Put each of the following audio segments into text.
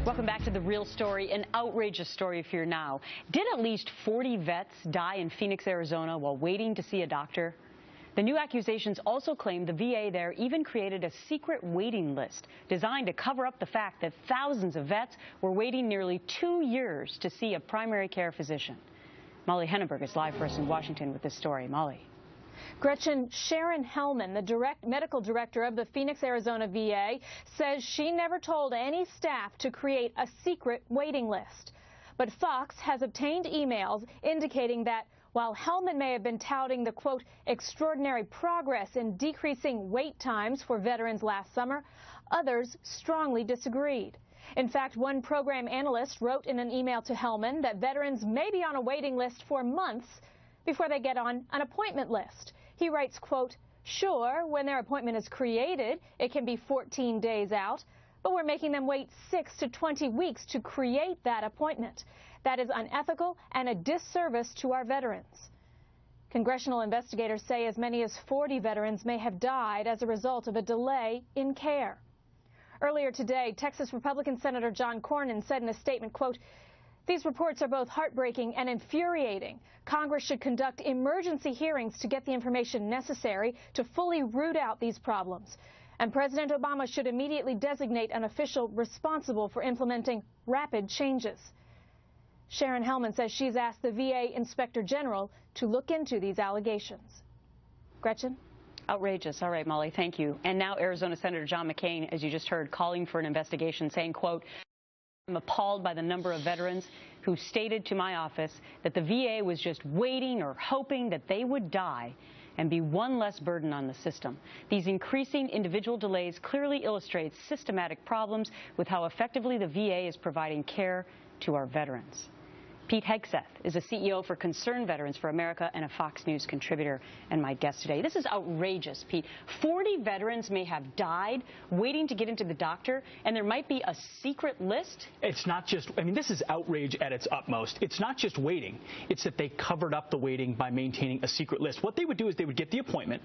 Welcome back to The Real Story, an outrageous story for you now. Did at least 40 vets die in Phoenix, Arizona while waiting to see a doctor? The new accusations also claim the VA there even created a secret waiting list designed to cover up the fact that thousands of vets were waiting nearly 2 years to see a primary care physician. Molly Henneberg is live for us in Washington with this story. Molly. Gretchen, Sharon Hellman, the medical director of the Phoenix, Arizona VA, says she never told any staff to create a secret waiting list. But Fox has obtained emails indicating that while Hellman may have been touting the, quote, extraordinary progress in decreasing wait times for veterans last summer, others strongly disagreed. In fact, one program analyst wrote in an email to Hellman that veterans may be on a waiting list for months before they get on an appointment list. He writes, quote, sure, when their appointment is created, it can be 14 days out, but we're making them wait 6 to 20 weeks to create that appointment. That is unethical and a disservice to our veterans. Congressional investigators say as many as 40 veterans may have died as a result of a delay in care. Earlier today, Texas Republican Senator John Cornyn said in a statement, quote, these reports are both heartbreaking and infuriating. Congress should conduct emergency hearings to get the information necessary to fully root out these problems. And President Obama should immediately designate an official responsible for implementing rapid changes. Sharon Hellman says she's asked the VA Inspector General to look into these allegations. Gretchen? Outrageous. All right, Molly, thank you. And now Arizona Senator John McCain, as you just heard, calling for an investigation, saying, quote, I'm appalled by the number of veterans who stated to my office that the VA was just waiting or hoping that they would die and be one less burden on the system. These increasing individual delays clearly illustrate systematic problems with how effectively the VA is providing care to our veterans. Pete Hegseth is a CEO for Concerned Veterans for America and a Fox News contributor and my guest today. This is outrageous, Pete. 40 veterans may have died waiting to get into the doctor, and there might be a secret list? It's not just, I mean, this is outrage at its utmost. It's not just waiting. It's that they covered up the waiting by maintaining a secret list. What they would do is they would get the appointment,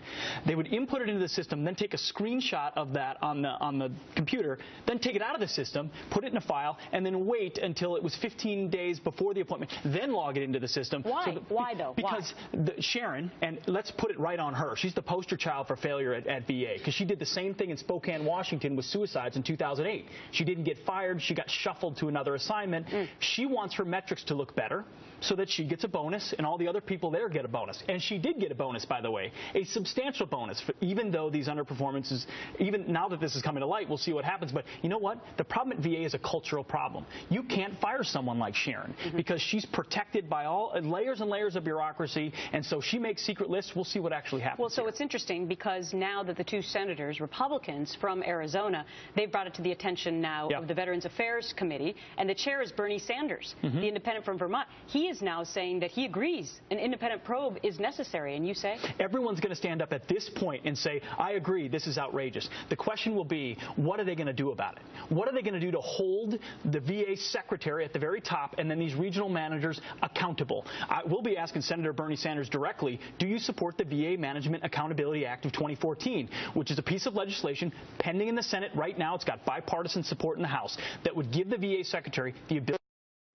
they would input it into the system, then take a screenshot of that on the computer, then take it out of the system, put it in a file, and then wait until it was 15 days before the appointment, then log it into the system. Why? Why, though? Because Sharon, and let's put it right on her, she's the poster child for failure at VA, because she did the same thing in Spokane, Washington with suicides in 2008. She didn't get fired. She got shuffled to another assignment. She wants her metrics to look better so that she gets a bonus and all the other people there get a bonus. And she did get a bonus, by the way, a substantial bonus, even though these underperformances, even now that this is coming to light, we'll see what happens. But you know what? The problem at VA is a cultural problem. You can't fire someone like Sharon because she's protected by all layers and layers of bureaucracy, and so she makes secret lists. We'll see what actually happens. Well, so it's interesting because now that the two senators, Republicans from Arizona, they've brought it to the attention now of the Veterans Affairs Committee, and the chair is Bernie Sanders, the independent from Vermont. He is now saying that he agrees an independent probe is necessary, and you say? Everyone's going to stand up at this point and say, I agree, this is outrageous. The question will be, what are they going to do about it? What are they going to do to hold the VA secretary at the very top and then these regional managers accountable? We'll be asking Senator Bernie Sanders directly, do you support the VA Management Accountability Act of 2014, which is a piece of legislation pending in the Senate right now? It's got bipartisan support in the House that would give the VA secretary the ability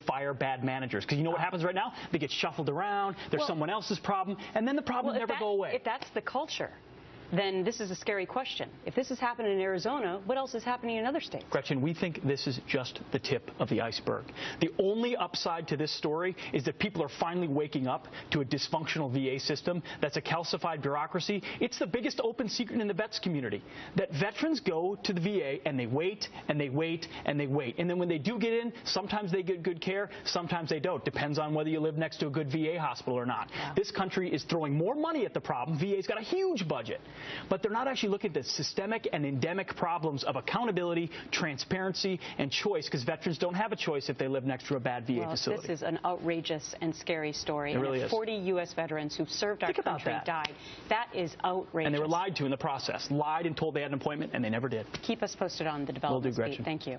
to fire bad managers. Because you know what happens right now? They get shuffled around, there's someone else's problem, and then the problem never go away. If that's the culture, then this is a scary question. If this is happening in Arizona, what else is happening in other states? Gretchen, we think this is just the tip of the iceberg. The only upside to this story is that people are finally waking up to a dysfunctional VA system that's a calcified bureaucracy. It's the biggest open secret in the vets community, that veterans go to the VA and they wait and they wait and they wait. And then when they do get in, sometimes they get good care, sometimes they don't. Depends on whether you live next to a good VA hospital or not. This country is throwing more money at the problem. VA's got a huge budget. But they're not actually looking at the systemic and endemic problems of accountability, transparency, and choice, because veterans don't have a choice if they live next to a bad VA facility. This is an outrageous and scary story. It really is. 40 U.S. veterans who served our country died. That is outrageous. And they were lied to in the process. Lied and told they had an appointment, and they never did. Keep us posted on the developments. Will do, Gretchen. Thank you.